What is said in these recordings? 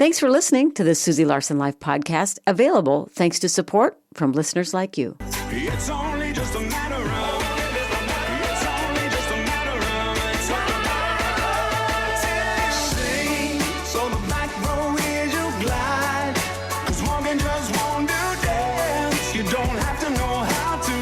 Thanks for listening to the Susie Larson Live podcast, available thanks to support from listeners like you. It's only just a matter of, it's only just a matter of, sing, so the back row is your glide, 'cause walking just won't do dance, you don't have to know how to,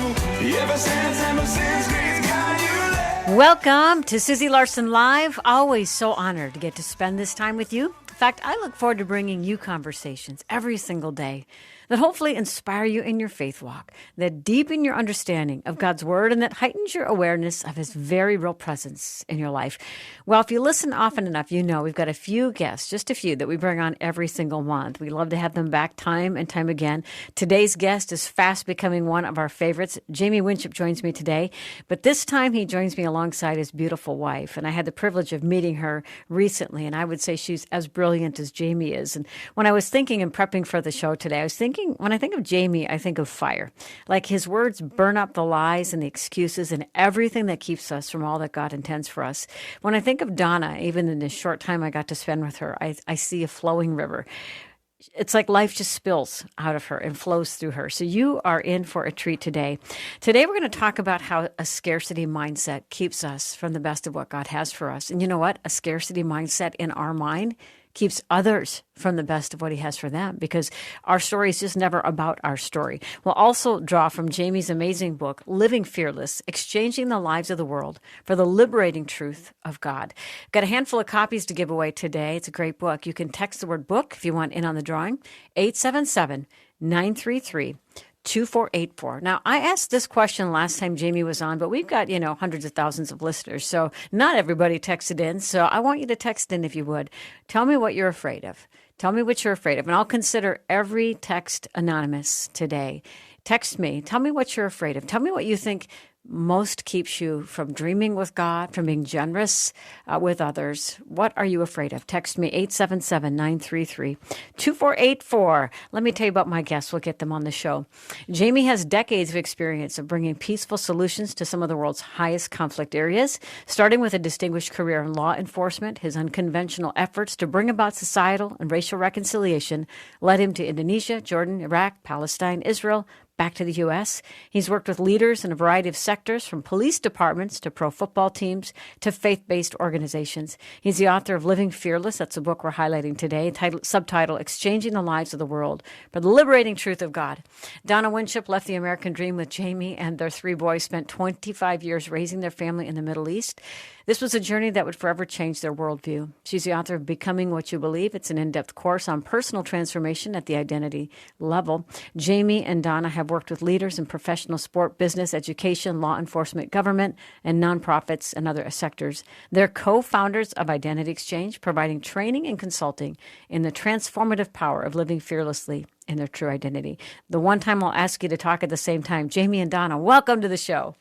ever since grace got you there. Welcome to Susie Larson Live. Always so honored to get to spend this time with you. In fact, I look forward to bringing you conversations every single day that hopefully inspire you in your faith walk, that deepen your understanding of God's Word, and that heightens your awareness of His very real presence in your life. Well, if you listen often enough, you know we've got a few guests, just a few, that we bring on every single month. We love to have them back time and time again. Today's guest is fast becoming one of our favorites. Jamie Winship joins me today, but this time he joins me alongside his beautiful wife, and I had the privilege of meeting her recently, and I would say she's as brilliant as Jamie is. And when I was thinking and prepping for the show today, I was thinking, when I think of Jamie, I think of fire. Like his words burn up the lies and the excuses and everything that keeps us from all that God intends for us. When I think of Donna, even in the short time I got to spend with her, I see a flowing river. It's like life just spills out of her and flows through her. So you are in for a treat today. Today we're going to talk about how a scarcity mindset keeps us from the best of what God has for us. And you know what? A scarcity mindset in our mind keeps others from the best of what He has for them, because our story is just never about our story. We'll also draw from Jamie's amazing book, Living Fearless, Exchanging the Lives of the World for the Liberating Truth of God. Got a handful of copies to give away today. It's a great book. You can text the word book if you want in on the drawing, 877-933-2484. Now, I asked this question last time Jamie was on, but we've got, hundreds of thousands of listeners, so not everybody texted in. So I want you to text in if you would. Tell me what you're afraid of. Tell me what you're afraid of, and I'll consider every text anonymous today. Text me. Tell me what you're afraid of. Tell me what you think most keeps you from dreaming with God, from being generous with others. What are you afraid of? Text me, 877-933-2484. Let me tell you about my guests. We'll get them on the show. Jamie has decades of experience of bringing peaceful solutions to some of the world's highest conflict areas, starting with a distinguished career in law enforcement. His unconventional efforts to bring about societal and racial reconciliation led him to Indonesia, Jordan, Iraq, Palestine, Israel, back to the U.S. He's worked with leaders in a variety of sectors, from police departments to pro football teams to faith-based organizations. He's the author of Living Fearless. That's the book we're highlighting today, subtitle, Exchanging the Lives of the World for the Liberating Truth of God. Donna Winship left the American dream with Jamie and their 3 boys, spent 25 years raising their family in the Middle East. This was a journey that would forever change their worldview. She's the author of Becoming What You Believe. It's an in-depth course on personal transformation at the identity level. Jamie and Donna have worked with leaders in professional sport, business, education, law enforcement, government, and nonprofits and other sectors. They're co-founders of Identity Exchange, providing training and consulting in the transformative power of living fearlessly in their true identity. The one time I'll ask you to talk at the same time, Jamie and Donna, welcome to the show.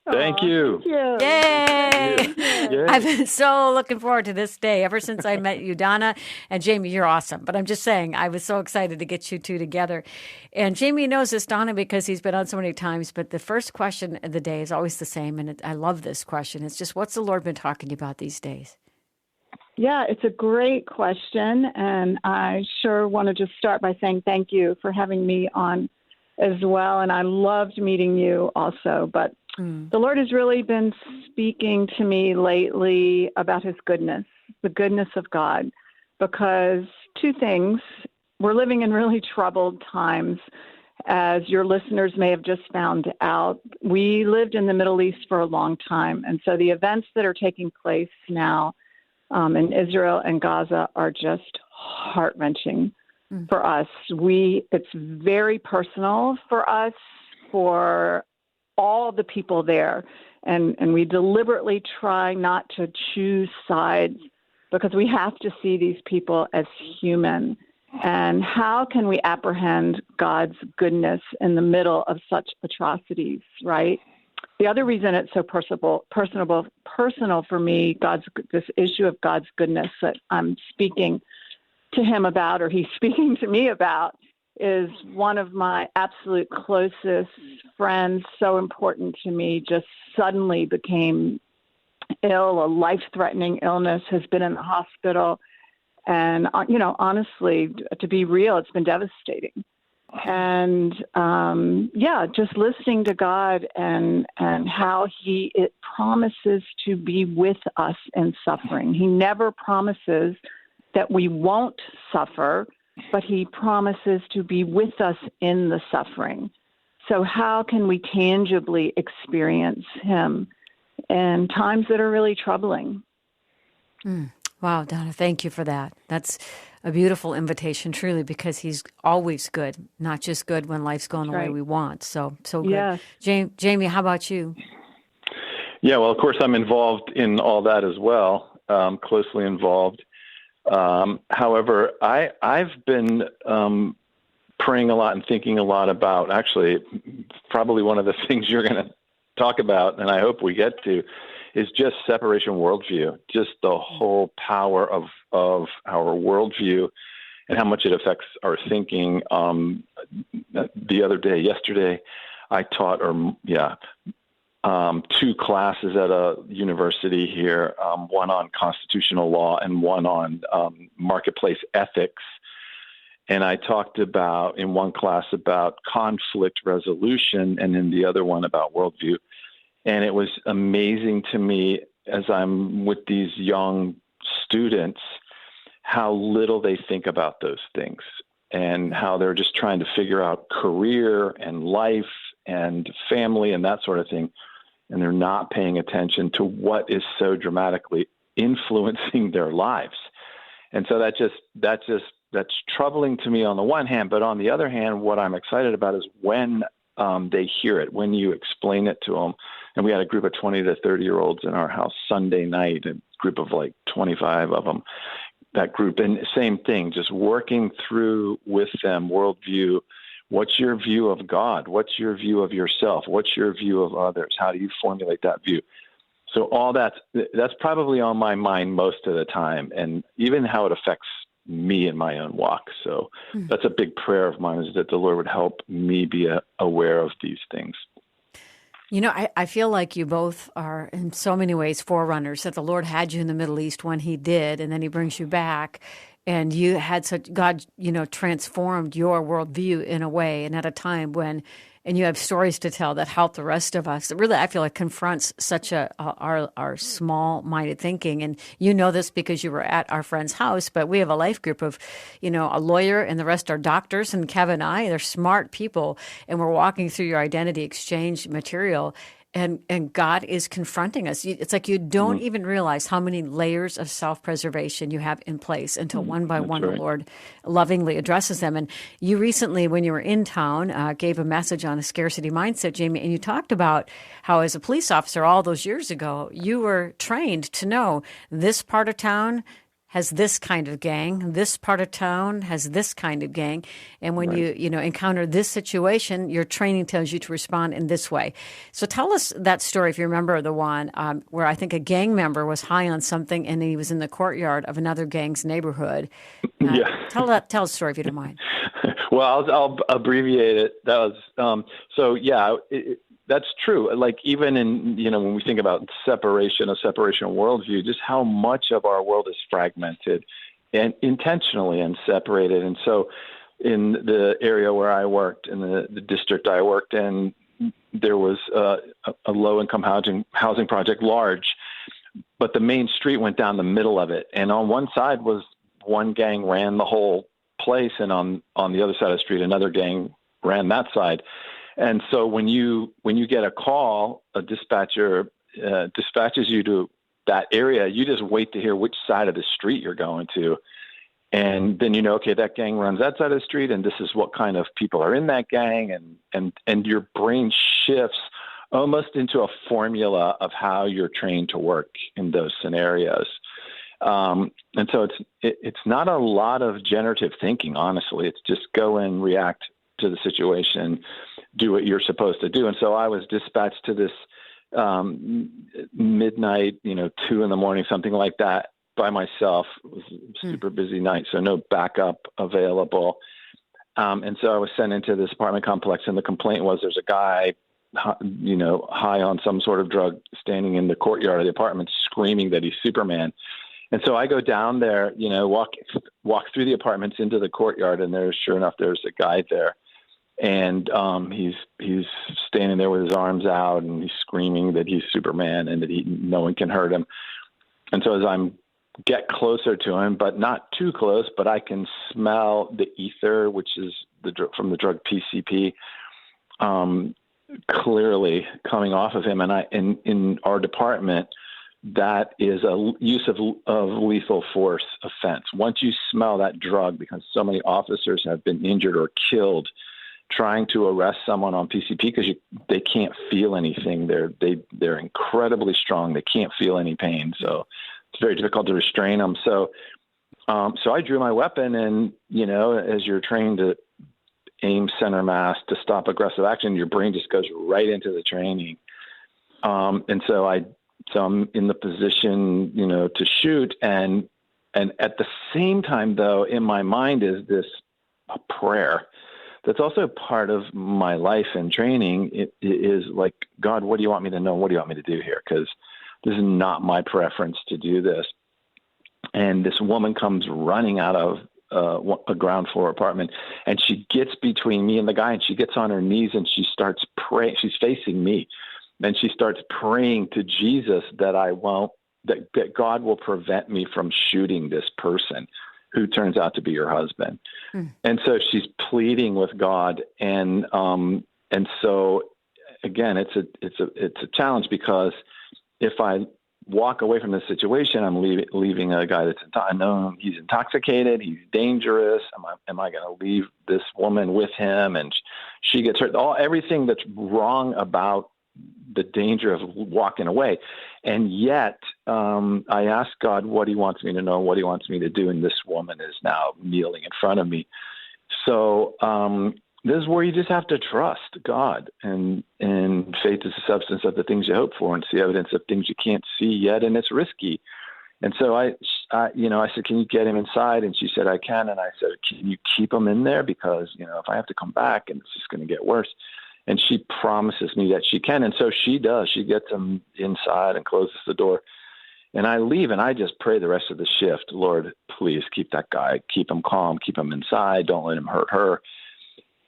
Thank you. Yay! Yay. I've been so looking forward to this day ever since I met you, Donna. And Jamie, you're awesome. But I'm just saying, I was so excited to get you two together. And Jamie knows this, Donna, because he's been on so many times. But the first question of the day is always the same. And I love this question. It's just, what's the Lord been talking to you about these days? Yeah, it's a great question. And I sure want to just start by saying thank you for having me on as well. And I loved meeting you also. But the Lord has really been speaking to me lately about His goodness, the goodness of God, because 2 things. We're living in really troubled times, as your listeners may have just found out. We lived in the Middle East for a long time, and so the events that are taking place now in Israel and Gaza are just heart-wrenching for us. It's very personal for us, for all the people there. And we deliberately try not to choose sides, because we have to see these people as human. And how can we apprehend God's goodness in the middle of such atrocities, right? The other reason it's so personal for me, this issue of God's goodness that I'm speaking to Him about, or He's speaking to me about, is one of my absolute closest friends, so important to me, just suddenly became ill, a life-threatening illness, has been in the hospital. And, honestly, to be real, it's been devastating. And, just listening to God and how it promises to be with us in suffering. He never promises that we won't suffer, but he promises to be with us in the suffering. So how can we tangibly experience him in times that are really troubling? Wow, Donna, thank you for that. That's a beautiful invitation, truly, because he's always good, not just good when life's going the way we want. So good. Yes. Jamie, how about you? Yeah, well, of course, I'm involved in all that as well, closely involved. However, I've been praying a lot and thinking a lot about, actually, probably one of the things you're going to talk about, and I hope we get to, is just separation worldview, just the whole power of our worldview and how much it affects our thinking. Yesterday, I taught, two classes at a university here, one on constitutional law and one on marketplace ethics. And I talked about, in one class, about conflict resolution, and in the other one about worldview. And it was amazing to me, as I'm with these young students, how little they think about those things and how they're just trying to figure out career and life and family and that sort of thing. And they're not paying attention to what is so dramatically influencing their lives. And so that's troubling to me on the one hand, but on the other hand, what I'm excited about is when they hear it, when you explain it to them. And we had a group of 20 to 30-year-olds in our house Sunday night, a group of like 25 of them, that group. And same thing, just working through with them worldview. What's your view of God? What's your view of yourself? What's your view of others? How do you formulate that view? So all that's probably on my mind most of the time, and even how it affects me in my own walk. So that's a big prayer of mine, is that the Lord would help me be aware of these things. I feel like you both are in so many ways forerunners, that the Lord had you in the Middle East when he did, and then he brings you back, and you had God, transformed your worldview in a way and at a time when, and you have stories to tell that help the rest of us. It really, I feel like, confronts such our small-minded thinking. And you know this because you were at our friend's house, but we have a life group of, a lawyer, and the rest are doctors, and Kevin and I, they're smart people, and we're walking through your identity exchange material. And God is confronting us. It's like you don't even realize how many layers of self-preservation you have in place until one by one the Lord lovingly addresses them. And you recently, when you were in town, gave a message on a scarcity mindset, Jamie, and you talked about how, as a police officer all those years ago, you were trained to know this part of town has this kind of gang, this part of town has this kind of gang. And when you encounter this situation, your training tells you to respond in this way. So tell us that story, if you remember the one where I think a gang member was high on something and he was in the courtyard of another gang's neighborhood. Tell the story, if you don't mind. Well, I'll abbreviate it. That was, that's true. Like, even in, when we think about separation worldview, just how much of our world is fragmented and intentionally and separated. And so in the area where I worked, in the district I worked in, there was a low-income housing project, large, but the main street went down the middle of it. And on one side was one gang ran the whole place, and on the other side of the street, another gang ran that side. And so when you get a call, a dispatcher dispatches you to that area, you just wait to hear which side of the street you're going to. And then okay, that gang runs that side of the street, and this is what kind of people are in that gang. And your brain shifts almost into a formula of how you're trained to work in those scenarios. And so it's not a lot of generative thinking, honestly. It's just go and react to the situation, do what you're supposed to do. And so I was dispatched to this midnight, 2 a.m, something like that, by myself. It was a super busy night, so no backup available. And so I was sent into this apartment complex, and the complaint was there's a guy, high on some sort of drug, standing in the courtyard of the apartment screaming that he's Superman. And so I go down there, walk through the apartments into the courtyard, and sure enough, there's a guy there. And he's standing there with his arms out, and he's screaming that he's Superman and that no one can hurt him. And so as I'm get closer to him, but not too close, but I can smell the ether, which is from the drug PCP, clearly coming off of him. And in our department, that is a use of lethal force offense. Once you smell that drug, because so many officers have been injured or killed trying to arrest someone on PCP because they can't feel anything. They're incredibly strong. They can't feel any pain. So it's very difficult to restrain them. So I drew my weapon, and, as you're trained to aim center mass to stop aggressive action, your brain just goes right into the training. And so I'm in the position, to shoot. And at the same time, though, in my mind is a prayer. That's also part of my life and training. It is like, God, what do you want me to know? What do you want me to do here? Because this is not my preference to do this. And this woman comes running out of a ground floor apartment, and she gets between me and the guy, and she gets on her knees and she starts praying. She's facing me, and she starts praying to Jesus that that God will prevent me from shooting this person who turns out to be your husband. And so she's pleading with God. And so again, it's a challenge, because if I walk away from this situation, I'm leaving a guy that's, I know he's intoxicated, he's dangerous. Am I going to leave this woman with him? And she gets hurt. Everything that's wrong about the danger of walking away. And yet I ask God what he wants me to know, what he wants me to do. And this woman is now kneeling in front of me. So this is where you just have to trust God, and faith is the substance of the things you hope for, and see evidence of things you can't see yet. And it's risky. And so I said, can you get him inside? And she said, I can. And I said, can you keep him in there? Because, if I have to come back, and it's just going to get worse. And she promises me that she can. And so she does. She gets him inside and closes the door. And I leave, and I just pray the rest of the shift, Lord, please keep that guy, keep him calm, keep him inside. Don't let him hurt her.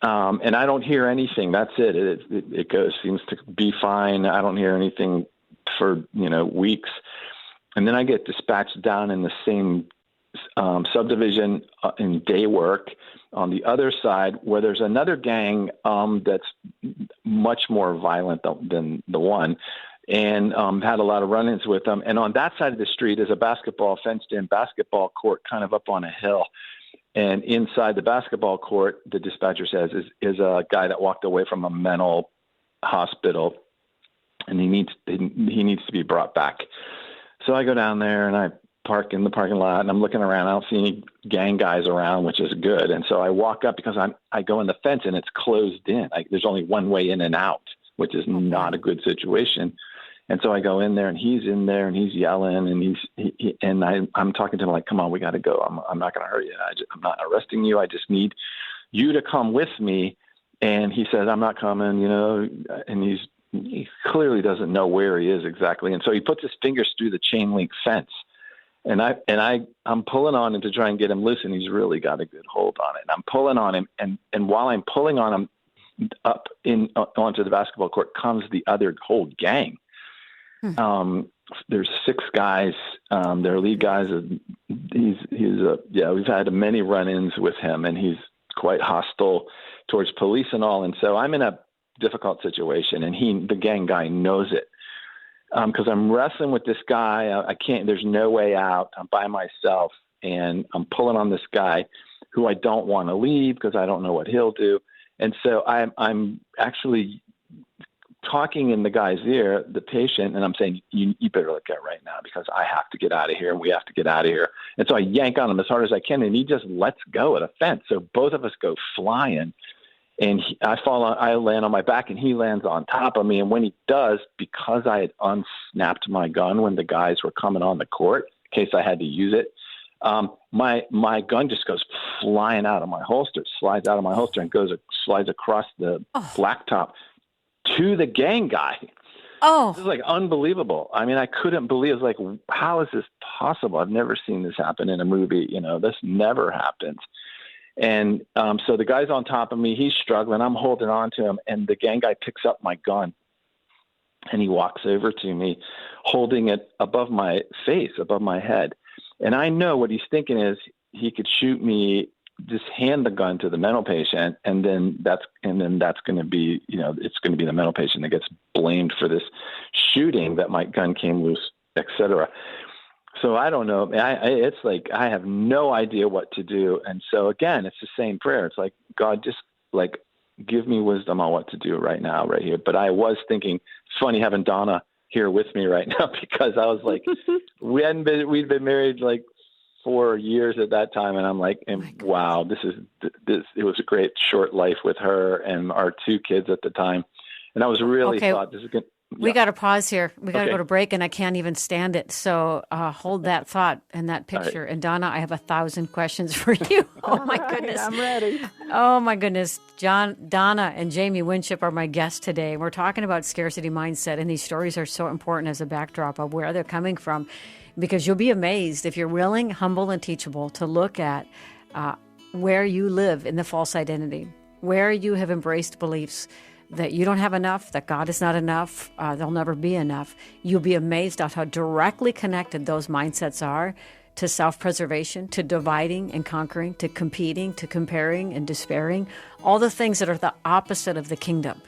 And I don't hear anything. That's it. It goes, seems to be fine. I don't hear anything for, weeks. And then I get dispatched down in the same subdivision in day work on the other side, where there's another gang that's much more violent than the one, and had a lot of run-ins with them. And on that side of the street is a fenced-in basketball court kind of up on a hill. And inside the basketball court, the dispatcher says, is a guy that walked away from a mental hospital, and he needs to be brought back. So I go down there, and I park in the parking lot, and I'm looking around. I don't see any gang guys around, which is good. And so I walk up, because I go in the fence, and it's closed in. There's only one way in and out, which is not a good situation. And so I go in there, and he's in there, and he's yelling, and I'm talking to him like, come on, we got to go. I'm not going to hurt you. I'm not arresting you. I just need you to come with me. And he says, I'm not coming, and he clearly doesn't know where he is exactly. And so he puts his fingers through the chain link fence. And I'm pulling on him to try and get him loose, and he's really got a good hold on it. And I'm pulling on him, and while I'm pulling on him up onto the basketball court comes the other whole gang. There's 6 guys. Their lead guys. We've had many run-ins with him, and he's quite hostile towards police and all. And so I'm in a difficult situation, and the gang guy knows it. Because I'm wrestling with this guy. I can't, there's no way out. I'm by myself, and I'm pulling on this guy who I don't want to leave because I don't know what he'll do. And so I'm actually talking in the guy's ear, the patient, and I'm saying, you better look at right now, because I have to get out of here, and we have to get out of here. And so I yank on him as hard as I can, and he just lets go at a fence. So both of us go flying. And I land on my back, and he lands on top of me. And when he does, because I had unsnapped my gun when the guys were coming on the court, in case I had to use it, my gun just goes flying out of my holster, slides out of my holster, and slides across the blacktop to the gang guy. Oh, This is like unbelievable. I mean, I couldn't believe. It's like, how is this possible? I've never seen this happen in a movie. This never happens. And so the guy's on top of me. He's struggling. I'm holding on to him. And the gang guy picks up my gun. And he walks over to me, holding it above my face, above my head. And I know what he's thinking is he could shoot me, just hand the gun to the mental patient, and then that's going to be, it's going to be the mental patient that gets blamed for this shooting that my gun came loose, etc. So I don't know. It's like I have no idea what to do. And so again, it's the same prayer. It's like, God, just like give me wisdom on what to do right now, right here. But I was thinking, it's funny having Donna here with me right now, because I was like, we'd been married like 4 years at that time. And I'm like, wow, it was a great short life with her and our 2 kids at the time. And I was really thought this is good. We got to pause here. We got to go to break, and I can't even stand it. So hold that thought and that picture. Right. And Donna, I have 1,000 questions for you. Oh my goodness, I'm ready. Oh my goodness, Donna, and Jamie Winship are my guests today. We're talking about scarcity mindset, and these stories are so important as a backdrop of where they're coming from, because you'll be amazed if you're willing, humble, and teachable to look at where you live in the false identity, where you have embraced beliefs that you don't have enough, that God is not enough, there'll never be enough. You'll be amazed at how directly connected those mindsets are to self-preservation, to dividing and conquering, to competing, to comparing and despairing, all the things that are the opposite of the kingdom.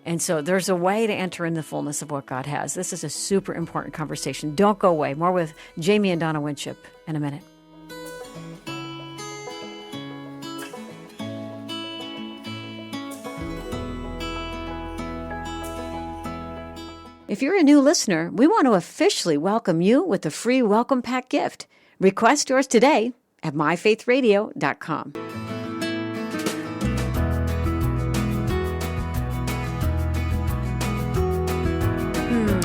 And so there's a way to enter in the fullness of what God has. This is a super important conversation. Don't go away. More with Jamie and Donna Winship in a minute. If you're a new listener, we want to officially welcome you with a free welcome pack gift. Request yours today at myfaithradio.com.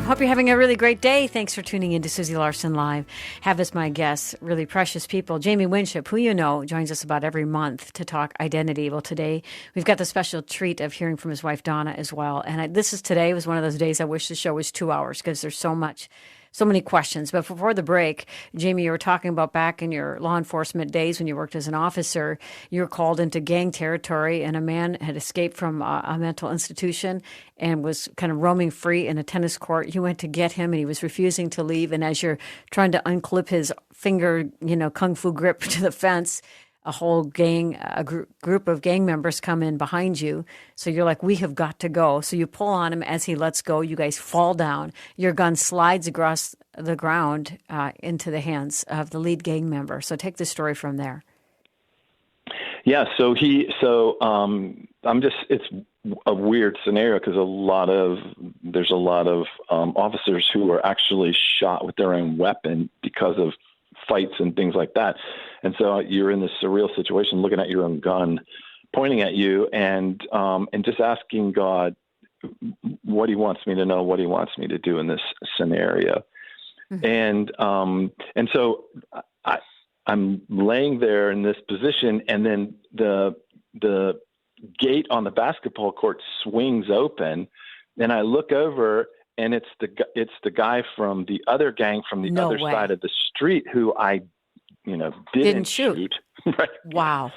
Hope you're having a really great day. Thanks for tuning in to Susie Larson Live. Have as my guests really precious people. Jamie Winship, who you know, joins us about every month to talk identity. Well, today we've got the special treat of hearing from his wife, Donna, as well. And today was one of those days I wish the show was 2 hours, because there's so many questions. But before the break, Jamie, you were talking about back in your law enforcement days when you worked as an officer, you were called into gang territory, and a man had escaped from a mental institution and was kind of roaming free in a tennis court. You went to get him, and he was refusing to leave. And as you're trying to unclip his finger, kung fu grip to the fence, a whole group of gang members come in behind you. So you're like, we have got to go. So you pull on him as he lets go. You guys fall down. Your gun slides across the ground into the hands of the lead gang member. So take the story from there. Yeah. It's a weird scenario, because there's a lot of officers who were actually shot with their own weapon because of fights and things like that. And so you're in this surreal situation, looking at your own gun pointing at you, and just asking God what he wants me to know, what he wants me to do in this scenario. Mm-hmm. And so I'm laying there in this position, and then the gate on the basketball court swings open, and I look over, and it's the guy from the other gang from the other side of the street who I, didn't shoot. Right? Wow.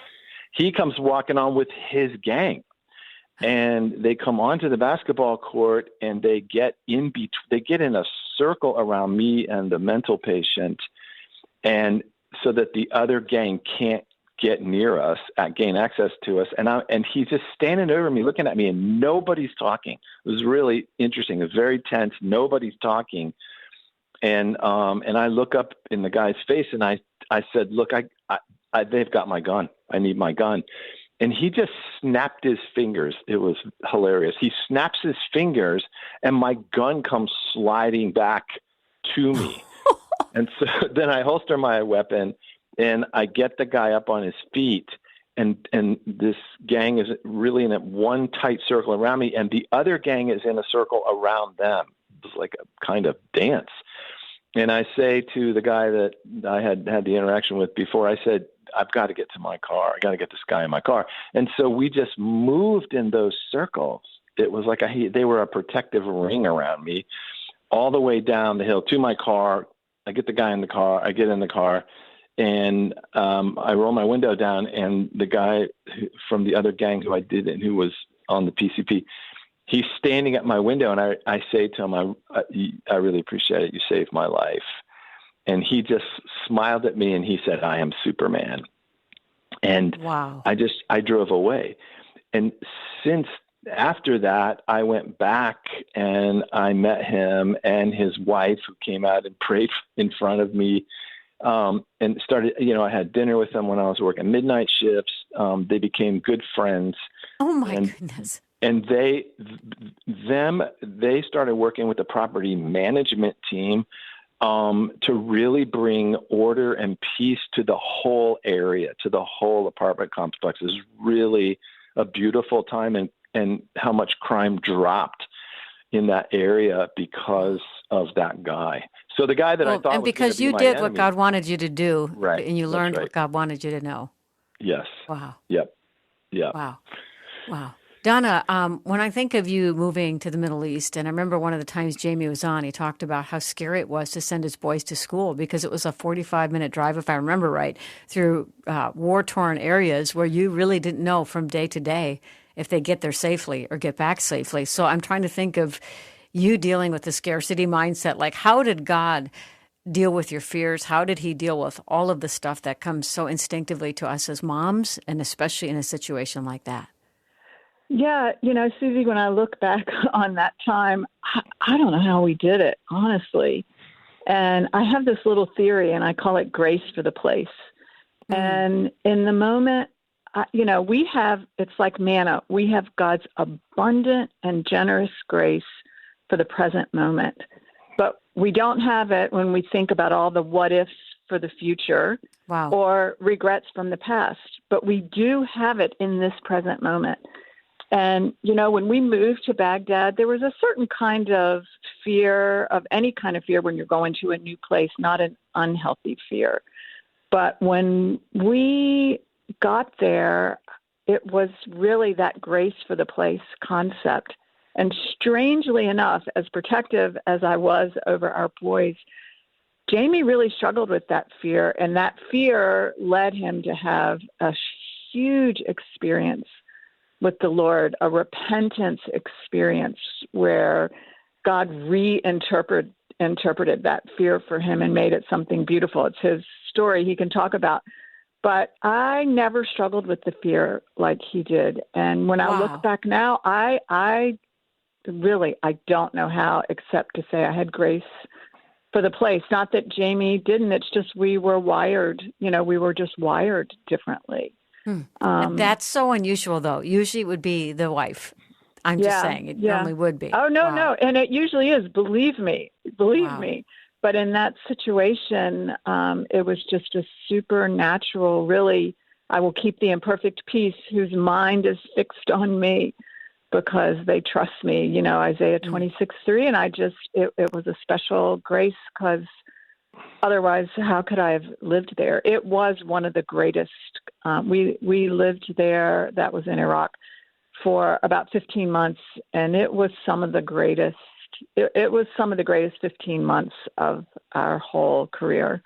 He comes walking on with his gang, and they come onto the basketball court, and they get in a circle around me and the mental patient, and so that the other gang can't get near us, gain access to us. And he's just standing over me, looking at me, and nobody's talking. It was really interesting. It was very tense. Nobody's talking. And I look up in the guy's face, and I said, look, they've got my gun. I need my gun. And he just snapped his fingers. It was hilarious. He snaps his fingers, and my gun comes sliding back to me. And so then I holster my weapon, and I get the guy up on his feet, and this gang is really in one tight circle around me, and the other gang is in a circle around them. It was like a kind of dance. And I say to the guy that I had the interaction with before, I said, I've got to get to my car. I got to get this guy in my car. And so we just moved in those circles. it was like they were a protective ring around me all the way down the hill to my car. I get the guy in the car. I get in the car, and I roll my window down, and the guy from the other gang who I did and who was on the PCP, he's standing at my window, and I say to him, I really appreciate it. You saved my life. And he just smiled at me, and he said, I am Superman. And wow. I drove away. And after that, I went back and I met him and his wife, who came out and prayed in front of me, and started, I had dinner with them when I was working midnight shifts. They became good friends. Oh my goodness. And they started working with the property management team to really bring order and peace to the whole area, to the whole apartment complex. It was really a beautiful time, and how much crime dropped in that area because of that guy. So the guy that I thought and was because be you my did enemy, what God wanted you to do, right? And you learned right. what God wanted you to know. Yes. Wow. Yep. Wow. Donna, when I think of you moving to the Middle East, and I remember one of the times Jamie was on, he talked about how scary it was to send his boys to school because it was a 45-minute drive, if I remember right, through war-torn areas where you really didn't know from day to day if they get there safely or get back safely. So I'm trying to think of you dealing with the scarcity mindset. Like, how did God deal with your fears? How did he deal with all of the stuff that comes so instinctively to us as moms, and especially in a situation like that? Yeah, Susie, when I look back on that time, I don't know how we did it, honestly. And I have this little theory, and I call it grace for the place. And in the moment, it's like manna. We have God's abundant and generous grace for the present moment. But we don't have it when we think about all the what ifs for the future or regrets from the past. But we do have it in this present moment. And, when we moved to Baghdad, there was a certain kind of fear, of any kind of fear when you're going to a new place, not an unhealthy fear. But when we got there, it was really that grace for the place concept. And strangely enough, as protective as I was over our boys, Jamie really struggled with that fear. And that fear led him to have a huge experience with the Lord, a repentance experience where God reinterpreted that fear for him and made it something beautiful. It's his story he can talk about. But I never struggled with the fear like he did. And when I look back now, I don't know how, except to say I had grace for the place. Not that Jamie didn't. It's just we were wired, we were just wired differently. That's so unusual, though. Usually it would be the wife. I'm just saying it normally would be. Oh, no. And it usually is. Believe me. But in that situation, it was just a supernatural, really, I will keep the imperfect peace whose mind is fixed on me because they trust me, Isaiah 26:3. And it was a special grace because otherwise, how could I have lived there? It was one of the greatest. We lived there, that was in Iraq, for about 15 months, and it was some of the greatest. It was some of the greatest 15 months of our whole career.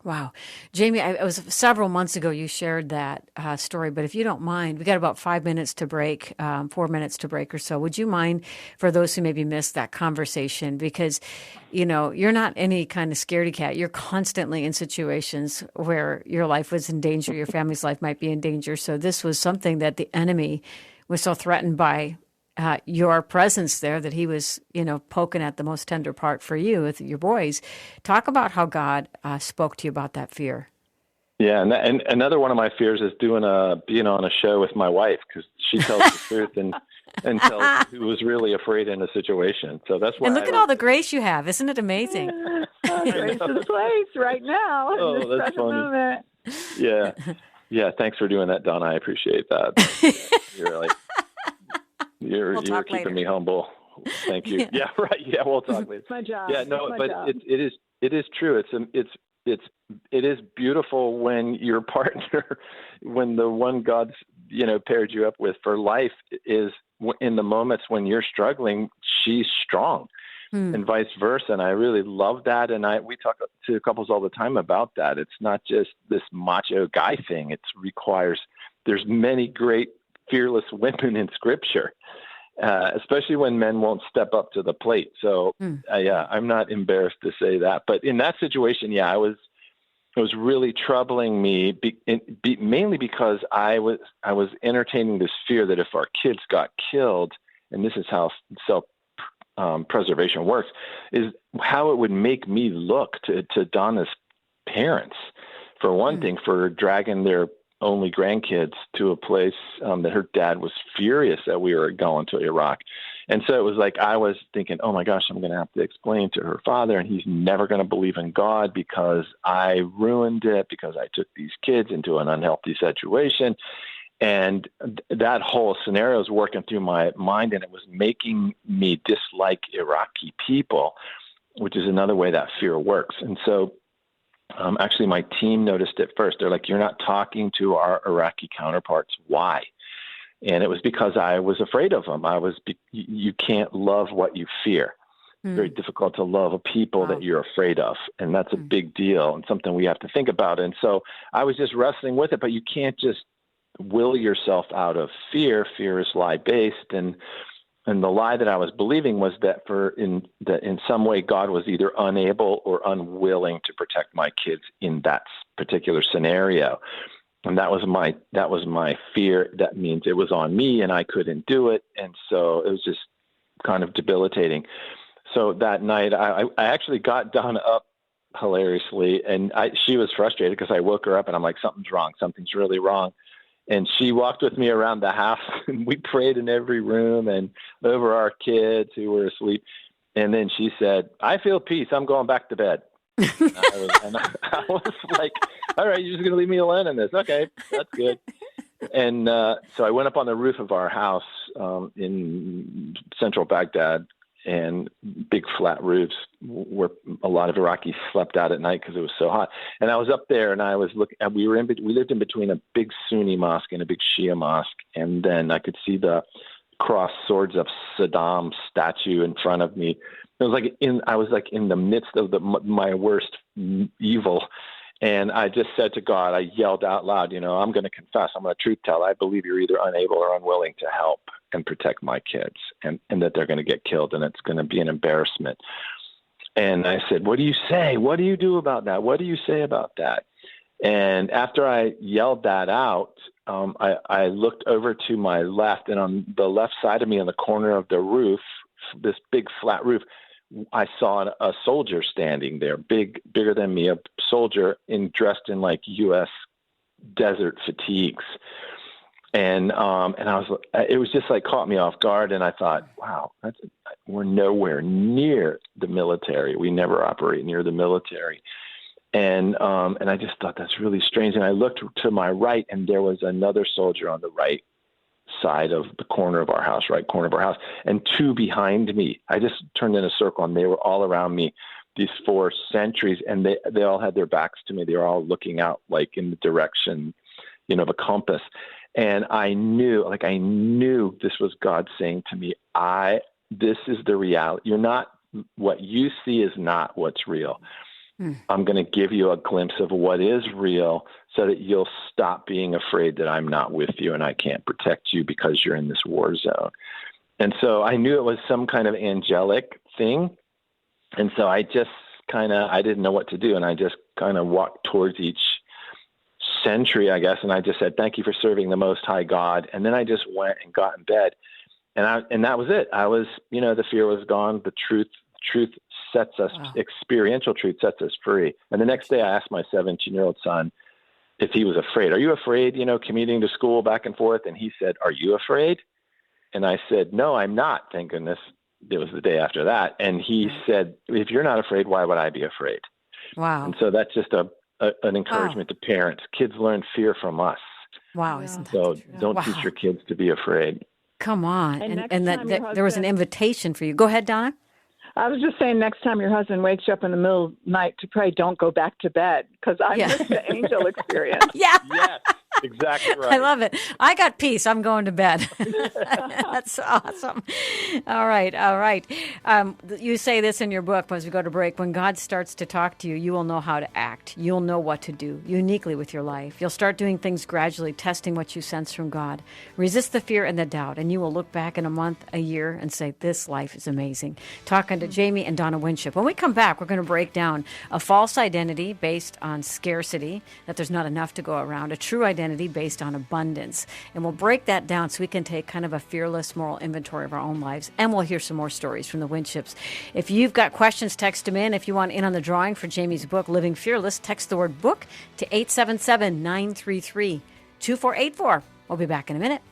Wow. Jamie, it was several months ago you shared that story, but if you don't mind, we got about 5 minutes to break, 4 minutes to break or so. Would you mind, for those who maybe missed that conversation, because, you're not any kind of scaredy cat. You're constantly in situations where your life was in danger, your family's life might be in danger. So this was something that the enemy was so threatened by your presence there that he was, poking at the most tender part for you with your boys. Talk about how God spoke to you about that fear. Yeah, and another one of my fears is being on a show with my wife, because she tells the truth and tells who was really afraid in a situation. So that's why. And look at all the grace you have. Isn't it amazing? Grace to the place right now. Oh, in this that's funny. moment. Yeah. Thanks for doing that, Donna. I appreciate that. You're keeping me humble. Thank you. Yeah, right. Yeah, we'll talk later. It's my job. Yeah, no, but it is true. It is beautiful when your partner, when the one God's paired you up with for life is in the moments when you're struggling, she's strong. And vice versa. And I really love that. And we talk to couples all the time about that. It's not just this macho guy thing. It requires, there's many great fearless women in Scripture, especially when men won't step up to the plate. So I'm not embarrassed to say that. But in that situation, it was really troubling me, mainly because I was entertaining this fear that if our kids got killed, and this is how preservation works, is how it would make me look to Donna's parents, for one thing, for dragging their only grandkids to a place that her dad was furious that we were going to Iraq. And so it was like I was thinking, oh my gosh, I'm going to have to explain to her father, and he's never going to believe in God because I ruined it, because I took these kids into an unhealthy situation. And that whole scenario was working through my mind, and it was making me dislike Iraqi people, which is another way that fear works. And so actually my team noticed it first. They're like, you're not talking to our Iraqi counterparts. Why? And it was because I was afraid of them. You can't love what you fear. It's very difficult to love a people that you're afraid of. And that's a big deal and something we have to think about. And so I was just wrestling with it, but you can't just will yourself out of fear. Fear is lie-based. And the lie that I was believing was that in some way God was either unable or unwilling to protect my kids in that particular scenario. And that was my fear. That means it was on me and I couldn't do it. And so it was just kind of debilitating. So that night I actually got Donna up hilariously, and she was frustrated because I woke her up and I'm like, something's wrong. Something's really wrong. And she walked with me around the house, and we prayed in every room and over our kids who were asleep. And then she said, I feel peace. I'm going back to bed. I was like, all right, you're just going to leave me alone in this. Okay, that's good. And so I went up on the roof of our house in central Baghdad, and big flat roofs where a lot of Iraqis slept out at night because it was so hot. And I was up there, and I was looking. We lived in between a big Sunni mosque and a big Shia mosque, and then I could see the crossed swords of Saddam statue in front of me. It was like I was in the midst of my worst evil. And I just said to God, I yelled out loud, I'm going to confess, I'm going to truth tell. I believe you're either unable or unwilling to help and protect my kids, and that they're going to get killed, and it's going to be an embarrassment. And I said, what do you say? What do you do about that? What do you say about that? And after I yelled that out, I looked over to my left, and on the left side of me on the corner of the roof, this big flat roof, I saw a soldier standing there, bigger than me, a soldier dressed in like U.S. desert fatigues. And it was just like caught me off guard. And I thought, wow, we're nowhere near the military. We never operate near the military. And I just thought that's really strange. And I looked to my right, and there was another soldier on the right side of the corner of our house, and two behind me. I just turned in a circle, and they were all around me, these 4 sentries, and they all had their backs to me. They were all looking out like in the direction, of a compass. And I knew this was God saying to me, this is the reality. What you see is not what's real. I'm going to give you a glimpse of what is real so that you'll stop being afraid that I'm not with you and I can't protect you because you're in this war zone. And so I knew it was some kind of angelic thing. And so I just I didn't know what to do. And I just kind of walked towards each sentry, I guess. And I just said, thank you for serving the Most High God. And then I just went and got in bed. And that was it. I was, the fear was gone. The truth sets us, experiential truth sets us free. And the next day I asked my 17-year-old son if he was afraid. Are you afraid, commuting to school back and forth? And he said, are you afraid? And I said, no, I'm not. Thank goodness. It was the day after that. And he said, if you're not afraid, why would I be afraid? Wow. And so that's just an encouragement to parents. Kids learn fear from us. Wow. Isn't that so true? Don't teach your kids to be afraid. Come on. And that there was an invitation for you. Go ahead, Donna. I was just saying, next time your husband wakes you up in the middle of the night to pray, don't go back to bed, because I missed the angel experience. Yeah. Yes. Exactly right. I love it. I got peace. I'm going to bed. That's awesome. All right. All right. You say this in your book as we go to break. When God starts to talk to you, you will know how to act. You'll know what to do uniquely with your life. You'll start doing things gradually, testing what you sense from God. Resist the fear and the doubt, and you will look back in a month, a year, and say, this life is amazing. Talking to Jamie and Donna Winship. When we come back, we're going to break down a false identity based on scarcity, that there's not enough to go around, a true identity based on abundance. And we'll break that down so we can take kind of a fearless moral inventory of our own lives. And we'll hear some more stories from the Winships. If you've got questions, text them in. If you want in on the drawing for Jamie's book, Living Fearless, text the word book to 877-933-2484. We'll be back in a minute.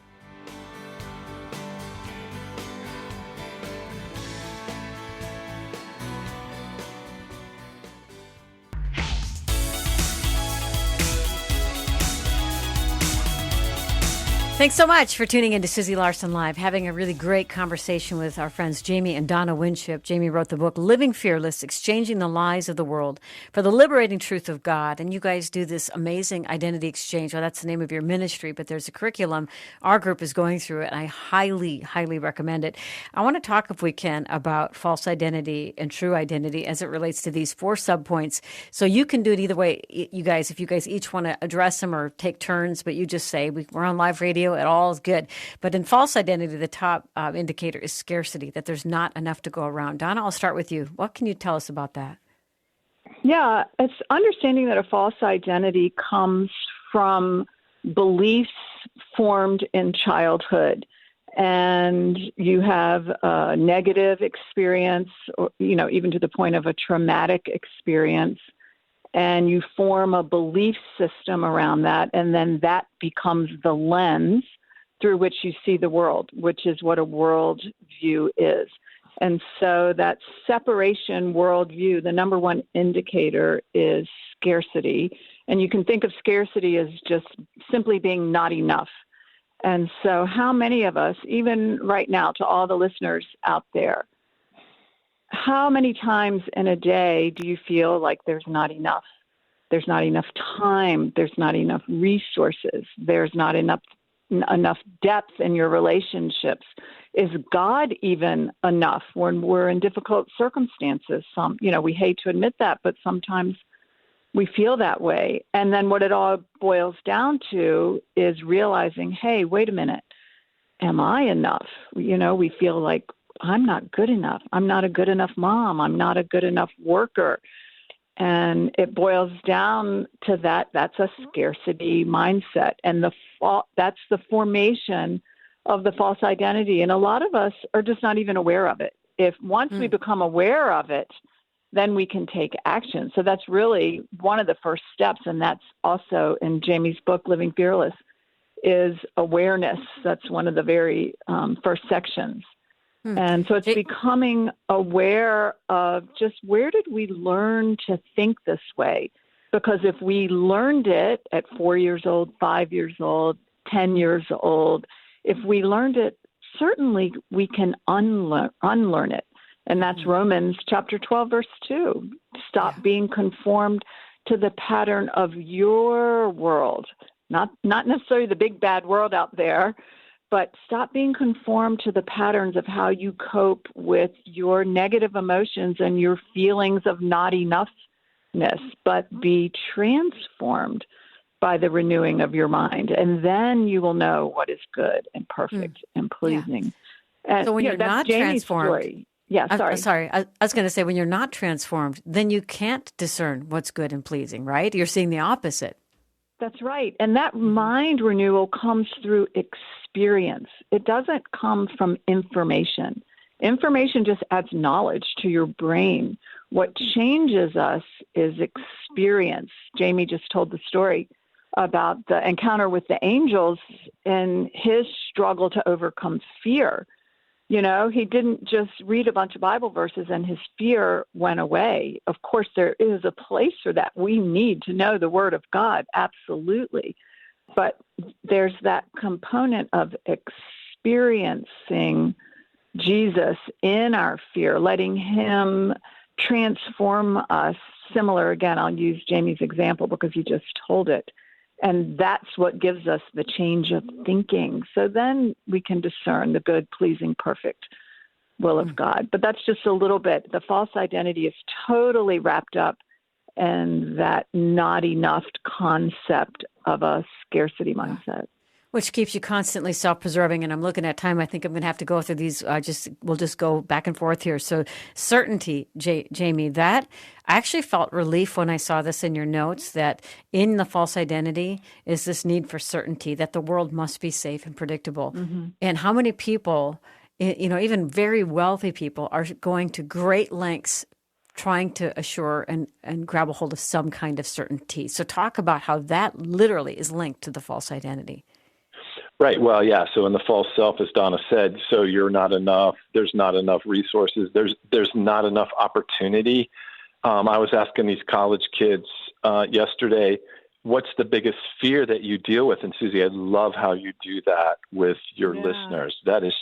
Thanks so much for tuning in to Susie Larson Live, having a really great conversation with our friends Jamie and Donna Winship. Jamie wrote the book Living Fearless, Exchanging the Lies of the World for the Liberating Truth of God. And you guys do this amazing identity exchange. Well, that's the name of your ministry, but there's a curriculum. Our group is going through it, and I highly, highly recommend it. I want to talk, if we can, about false identity and true identity as it relates to these 4 subpoints. So you can do it either way, you guys, if you guys each want to address them or take turns, but you just say, we're on live radio, it all is good. But in false identity, the top indicator is scarcity, that there's not enough to go around. Donna, I'll start with you. What can you tell us about that? Yeah, it's understanding that a false identity comes from beliefs formed in childhood. And you have a negative experience, or, even to the point of a traumatic experience. And you form a belief system around that, and then that becomes the lens through which you see the world, which is what a world view is. And so that separation worldview, the number one indicator is scarcity. And you can think of scarcity as just simply being not enough. And so how many of us, even right now, to all the listeners out there, how many times in a day do you feel like there's not enough? There's not enough time. There's not enough resources. There's not enough depth in your relationships. Is God even enough when we're in difficult circumstances? We hate to admit that, but sometimes we feel that way. And then what it all boils down to is realizing, hey, wait a minute. Am I enough? We feel like, I'm not good enough. I'm not a good enough mom. I'm not a good enough worker. And it boils down to that. That's a scarcity mindset. And that's the formation of the false identity. And a lot of us are just not even aware of it. Once we become aware of it, then we can take action. So that's really one of the first steps. And that's also in Jamie's book, Living Fearless, is awareness. That's one of the very first sections. And so it's becoming aware of just where did we learn to think this way? Because if we learned it at 4 years old, 5 years old, 10 years old, if we learned it, certainly we can unlearn it. And that's Romans chapter 12, verse 2. Stop being conformed to the pattern of your world, not necessarily the big bad world out there, but stop being conformed to the patterns of how you cope with your negative emotions and your feelings of not enoughness, but be transformed by the renewing of your mind. And then you will know what is good and perfect and pleasing. Yeah. And, so when you're not Jamie's transformed, story. Yeah, sorry. I was going to say, when you're not transformed, then you can't discern what's good and pleasing, right? You're seeing the opposite. That's right. And that mind renewal comes through experience. It doesn't come from information. Information just adds knowledge to your brain. What changes us is experience. Jamie just told the story about the encounter with the angels and his struggle to overcome fear. He didn't just read a bunch of Bible verses and his fear went away. Of course, there is a place for that. We need to know the Word of God, absolutely. But there's that component of experiencing Jesus in our fear, letting him transform us. Similar, again, I'll use Jamie's example because he just told it. And that's what gives us the change of thinking. So then we can discern the good, pleasing, perfect will of God. But that's just a little bit. The false identity is totally wrapped up in that not enough concept of a scarcity mindset. Which keeps you constantly self-preserving. And I'm looking at time. I think I'm going to have to go through these. We'll just go back and forth here. So certainty, Jamie, that I actually felt relief when I saw this in your notes, that in the false identity is this need for certainty, that the world must be safe and predictable. Mm-hmm. And how many people, even very wealthy people, are going to great lengths trying to assure and grab a hold of some kind of certainty. So talk about how that literally is linked to the false identity. Right. Well, yeah. So in the false self, as Donna said, so you're not enough. There's not enough resources. There's not enough opportunity. I was asking these college kids yesterday, what's the biggest fear that you deal with? And Susie, I love how you do that with your listeners. That is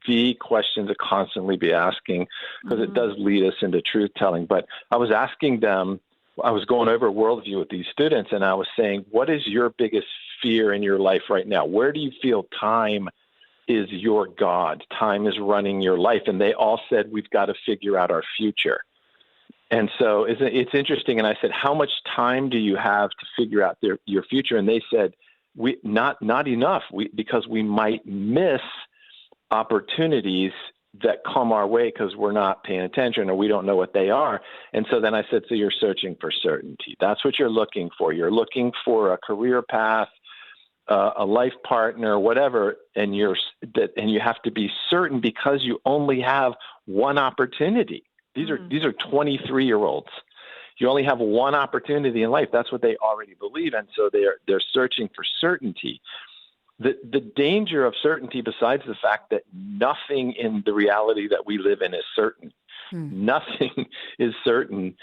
the question to constantly be asking, because it does lead us into truth telling. But I was asking them, I was going over worldview with these students, and I was saying, what is your biggest fear in your life right now? Where do you feel time is your God? Time is running your life. And they all said, we've got to figure out our future. And so it's interesting. And I said, how much time do you have to figure out your future? And they said, not enough, because we might miss opportunities that come our way because we're not paying attention or we don't know what they are. And so then I said, so you're searching for certainty. That's what you're looking for. You're looking for a career path, a life partner, whatever, and you have to be certain because you only have one opportunity. These are 23-year-olds. You only have one opportunity in life. That's what they already believe, and so they're searching for certainty. The danger of certainty, besides the fact that nothing in the reality that we live in is certain, nothing is certain,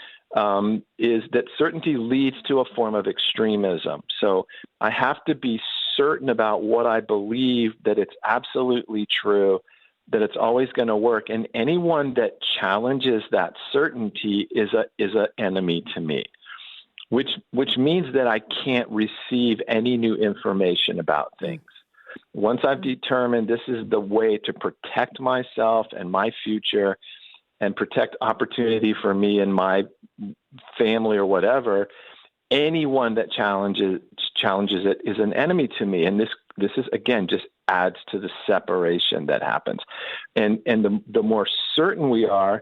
is that certainty leads to a form of extremism. So I have to be certain about what I believe, that it's absolutely true, that it's always going to work. And anyone that challenges that certainty is an enemy to me, which means that I can't receive any new information about things. Once I've determined this is the way to protect myself and my future and protect opportunity for me and my family or whatever, anyone that challenges it is an enemy to me. And this is, again, just adds to the separation that happens. And the more certain we are,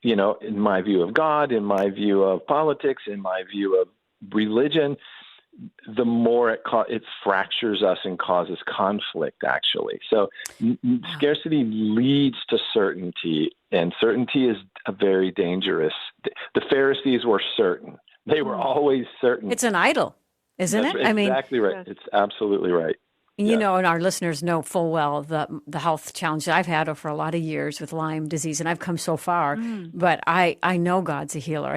in my view of God, in my view of politics, in my view of religion, the more it fractures us and causes conflict, actually. So scarcity leads to certainty, and certainty is a very dangerous. The Pharisees were certain. They were always certain. It's an idol, isn't it? Exactly right. It's absolutely right. And our listeners know full well the health challenge that I've had for a lot of years with Lyme disease, and I've come so far. But I know God's a healer.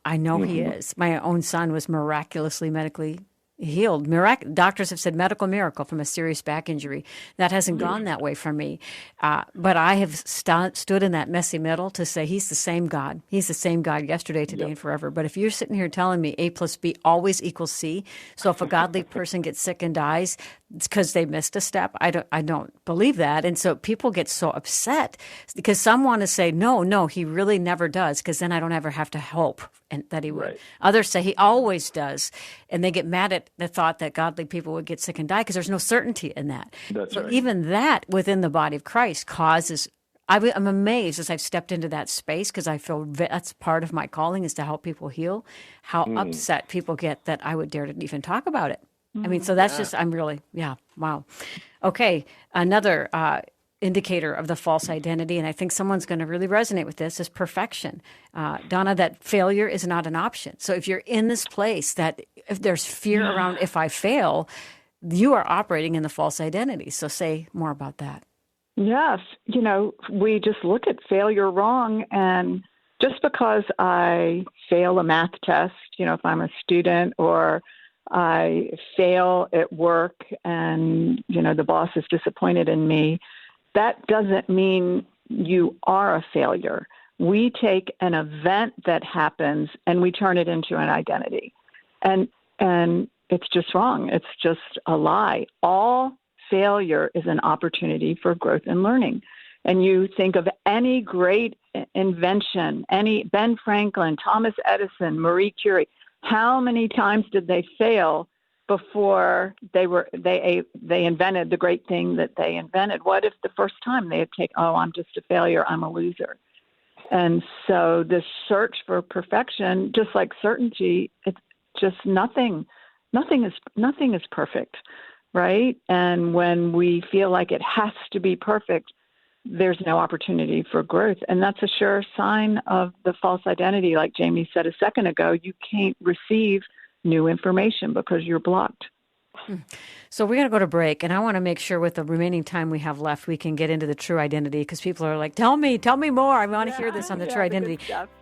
I know He is. My own son was miraculously medically healed. Doctors have said medical miracle from a serious back injury. That hasn't gone that way for me. But I have stood in that messy middle to say He's the same God. He's the same God yesterday, today, and forever. But if you're sitting here telling me A plus B always equals C, so if a godly person gets sick and dies, it's because they missed a step. I don't believe that. And so people get so upset because some want to say, no, He really never does, because then I don't ever have to hope that He would. Right. Others say He always does. And they get mad at the thought that godly people would get sick and die because there's no certainty in that. That's so right. Even that within the body of Christ causes, I'm amazed as I've stepped into that space, because I feel that's part of my calling is to help people heal, how upset people get that I would dare to even talk about it. So that's just, I'm really, wow. Okay, another indicator of the false identity, and I think someone's going to really resonate with this, is perfection. Donna, that failure is not an option. So if you're in this place that if there's fear around if I fail, you are operating in the false identity. So say more about that. Yes. We just look at failure wrong, and just because I fail a math test, if I'm a student, or I fail at work and, the boss is disappointed in me, that doesn't mean you are a failure. We take an event that happens and we turn it into an identity. And it's just wrong. It's just a lie. All failure is an opportunity for growth and learning. And you think of any great invention, any Ben Franklin, Thomas Edison, Marie Curie, how many times did they fail before they invented the great thing that they invented? What if the first time they had taken, oh, I'm just a failure, I'm a loser? And so this search for perfection, just like certainty, it's just nothing is perfect, right? And when we feel like it has to be perfect, there's no opportunity for growth. And that's a sure sign of the false identity. Like Jamie said a second ago, you can't receive new information because you're blocked. So we're going to go to break, and I want to make sure with the remaining time we have left, we can get into the true identity, because people are like, tell me more. I want to hear this on the true identity.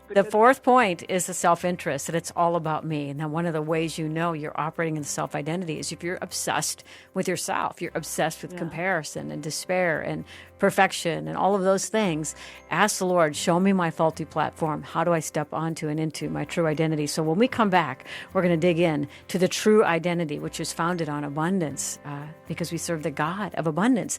The fourth point is the self-interest, that it's all about me. And then one of the ways you know you're operating in the self-identity is if you're obsessed with yourself, you're obsessed with comparison and despair and perfection and all of those things. Ask the Lord, show me my faulty platform. How do I step onto and into my true identity? So when we come back, we're going to dig in to the true identity, which is founded on abundance, because we serve the God of abundance.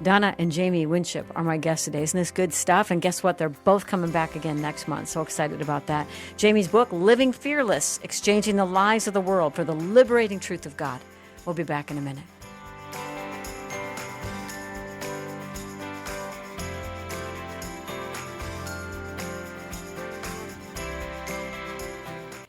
Donna and Jamie Winship are my guests today. Isn't this good stuff? And guess what? They're both coming back again next month. So excited about that. Jamie's book, Living Fearless, Exchanging the Lies of the World for the Liberating Truth of God. We'll be back in a minute.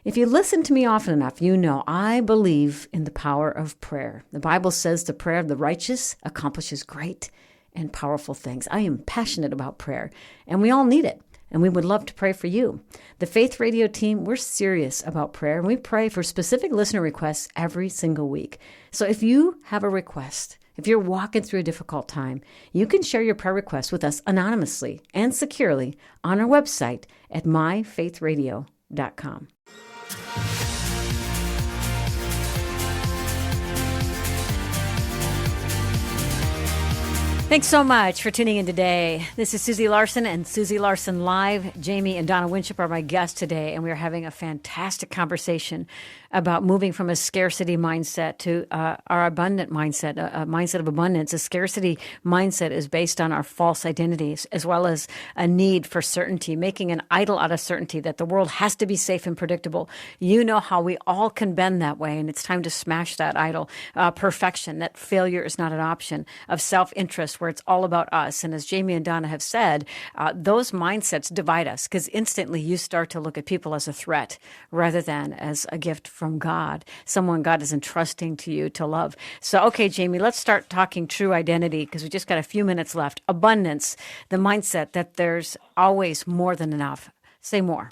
If you listen to me often enough, you know I believe in the power of prayer. The Bible says the prayer of the righteous accomplishes great and powerful things. I am passionate about prayer, and we all need it, and we would love to pray for you. The Faith Radio team, we're serious about prayer, and we pray for specific listener requests every single week. So if you have a request, if you're walking through a difficult time, you can share your prayer request with us anonymously and securely on our website at myfaithradio.com. Thanks so much for tuning in today. This is Susie Larson and Susie Larson Live. Jamie and Donna Winship are my guests today, and we are having a fantastic conversation about moving from a scarcity mindset to our abundant mindset, a mindset of abundance. A scarcity mindset is based on our false identities, as well as a need for certainty, making an idol out of certainty that the world has to be safe and predictable. You know how we all can bend that way, and it's time to smash that idol. Perfection, that failure is not an option. Of self-interest, where it's all about us. And as Jamie and Donna have said, those mindsets divide us, because instantly you start to look at people as a threat rather than as a gift from God, someone God is entrusting to you to love. So, okay, Jamie, let's start talking true identity, because we just got a few minutes left. Abundance, the mindset that there's always more than enough. Say more.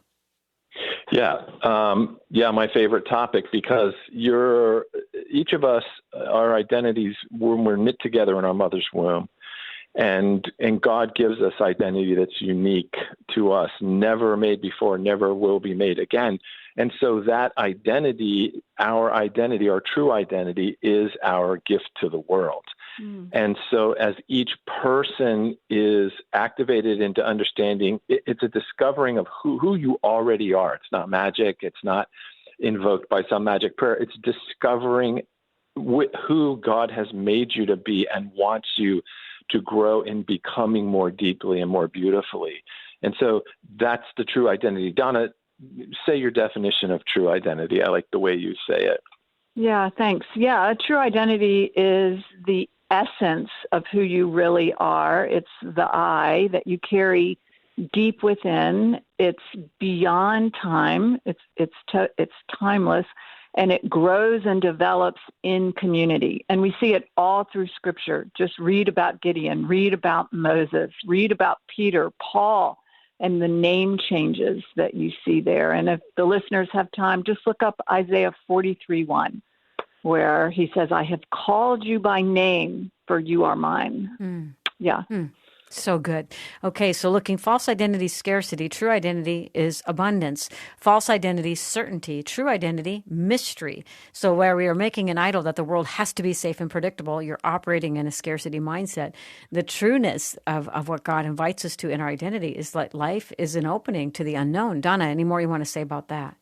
Yeah, my favorite topic, because each of us, our identities, when we're knit together in our mother's womb, and God gives us identity that's unique to us, never made before, never will be made again. And so that identity, our true identity, is our gift to the world. And so as each person is activated into understanding, it's a discovering of who you already are. It's not magic. It's not invoked by some magic prayer. It's discovering who God has made you to be and wants you to grow in becoming more deeply and more beautifully. And so that's the true identity. Donna, say your definition of true identity. I like the way you say it. Yeah, thanks. Yeah, true identity is the essence of who you really are. It's the I that you carry deep within. It's beyond time. It's timeless, and it grows and develops in community. And we see it all through Scripture. Just read about Gideon, read about Moses, read about Peter, Paul, and the name changes that you see there. And if the listeners have time, just look up Isaiah 43:1, where he says, I have called you by name, for you are mine. Yeah. So good. Okay, so looking, false identity, scarcity. True identity is abundance. False identity, certainty. True identity, mystery. So where we are making an idol that the world has to be safe and predictable, you're operating in a scarcity mindset. The trueness of what God invites us to in our identity is that life is an opening to the unknown. Donna, any more you want to say about that?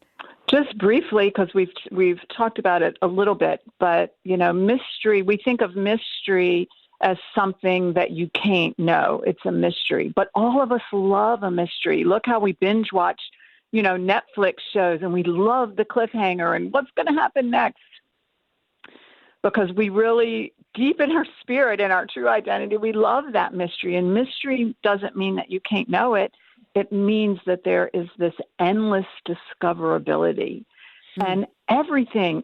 Just briefly, because we've talked about it a little bit, but mystery. We think of mystery as something that you can't know. It's a mystery, but all of us love a mystery. Look how we binge watch, Netflix shows, and we love the cliffhanger and what's going to happen next. Because we really, deep in our spirit and our true identity, we love that mystery. And mystery doesn't mean that you can't know it. It means that there is this endless discoverability. And everything,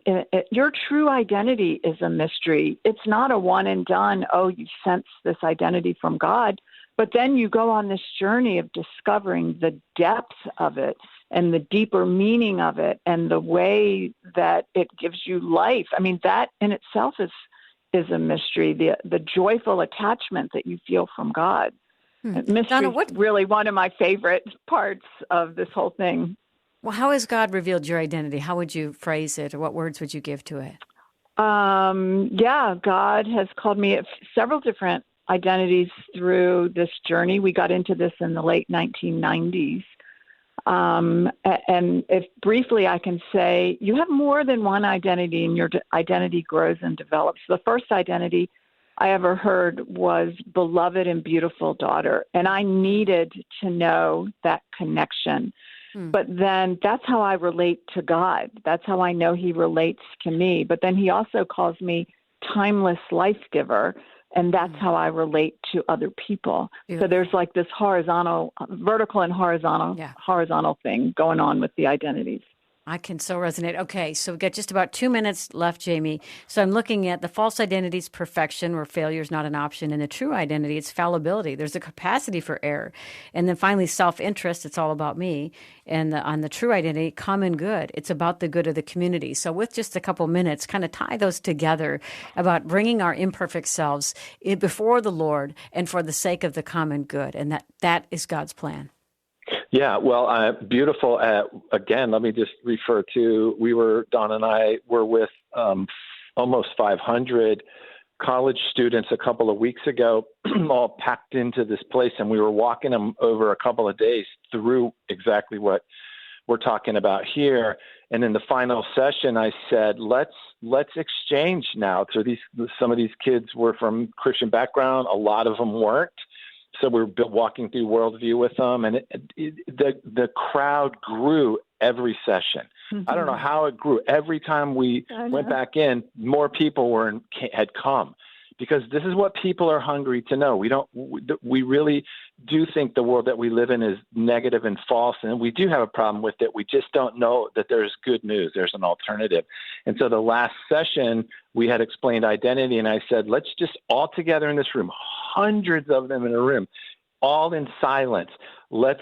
your true identity is a mystery. It's not a one and done, you sense this identity from God. But then you go on this journey of discovering the depth of it and the deeper meaning of it and the way that it gives you life. I mean, that in itself is a mystery, the joyful attachment that you feel from God. Mystery is really one of my favorite parts of this whole thing. Well, how has God revealed your identity? How would you phrase it, or what words would you give to it? God has called me several different identities through this journey. We got into this in the late 1990s. And if briefly I can say, you have more than one identity, and your identity grows and develops. The first identity I ever heard was beloved and beautiful daughter, and I needed to know that connection. But then that's how I relate to God. That's how I know he relates to me. But then he also calls me timeless life giver, and that's how I relate to other people. Beautiful. So there's like this vertical and horizontal thing going on with the identities. I can so resonate. Okay, so we've got just about 2 minutes left, Jamie. So I'm looking at the false identity's perfection, where failure is not an option, and the true identity, it's fallibility. There's a capacity for error. And then finally, self-interest, it's all about me. And on the true identity, common good, it's about the good of the community. So with just a couple minutes, kind of tie those together about bringing our imperfect selves before the Lord and for the sake of the common good. And that is God's plan. Yeah, well, beautiful. Again, let me just refer to, Don and I were with almost 500 college students a couple of weeks ago, all packed into this place, and we were walking them over a couple of days through exactly what we're talking about here. And in the final session, I said, let's exchange now. So some of these kids were from Christian background, a lot of them weren't. So we were walking through worldview with them, and the crowd grew every session. Mm-hmm. I don't know how it grew. Every time we went back in, more people had come, because this is what people are hungry to know. We really do think the world that we live in is negative and false, and we do have a problem with it. We just don't know that there's good news. There's an alternative. And so the last session, we had explained identity, and I said, let's just all together in this room, hundreds of them in a room, all in silence. Let's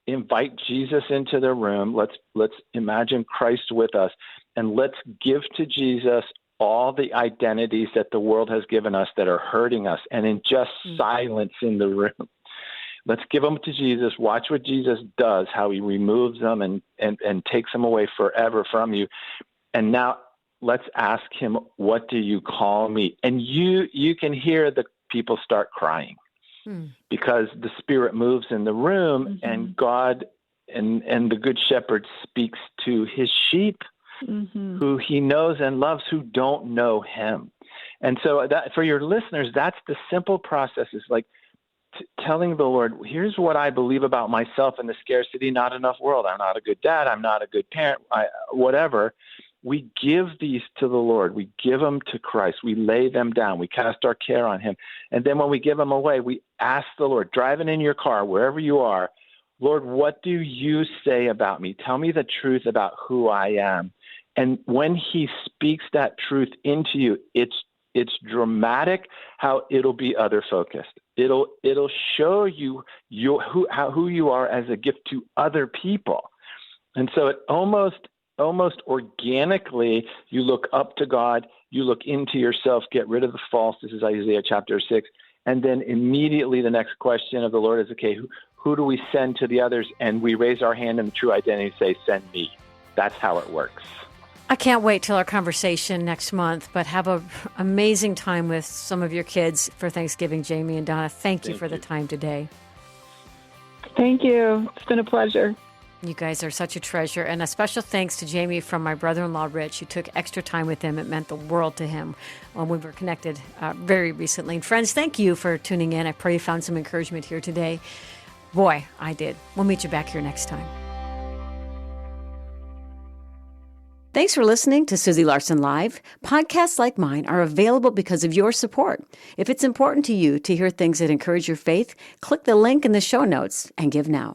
invite Jesus into the room. Let's imagine Christ with us, and let's give to Jesus all the identities that the world has given us that are hurting us, and in just silence in the room. Let's give them to Jesus. Watch what Jesus does, how he removes them and takes them away forever from you. And now let's ask him, what do you call me? And you can hear the people start crying because the Spirit moves in the room, and God and the Good Shepherd speaks to his sheep who he knows and loves, who don't know him. And so that, for your listeners, that's the simple process, is like telling the Lord, here's what I believe about myself in the scarcity, not enough world. I'm not a good dad. I'm not a good parent, whatever. We give these to the Lord. We give them to Christ. We lay them down. We cast our care on him. And then when we give them away, we ask the Lord, driving in your car, wherever you are, Lord, what do you say about me? Tell me the truth about who I am. And when he speaks that truth into you, it's dramatic how it'll be other focused. It'll show you who you are as a gift to other people. And so it almost organically, you look up to God, you look into yourself, get rid of the false. This is Isaiah chapter 6. And then immediately the next question of the Lord is, okay, who do we send to the others? And we raise our hand in the true identity and say, send me. That's how it works. I can't wait till our conversation next month, but have an amazing time with some of your kids for Thanksgiving, Jamie and Donna. Thank you for the time today. Thank you. It's been a pleasure. You guys are such a treasure. And a special thanks to Jamie from my brother-in-law, Rich, who took extra time with him. It meant the world to him when we were connected very recently. And friends, thank you for tuning in. I pray you found some encouragement here today. Boy, I did. We'll meet you back here next time. Thanks for listening to Susie Larson Live. Podcasts like mine are available because of your support. If it's important to you to hear things that encourage your faith, click the link in the show notes and give now.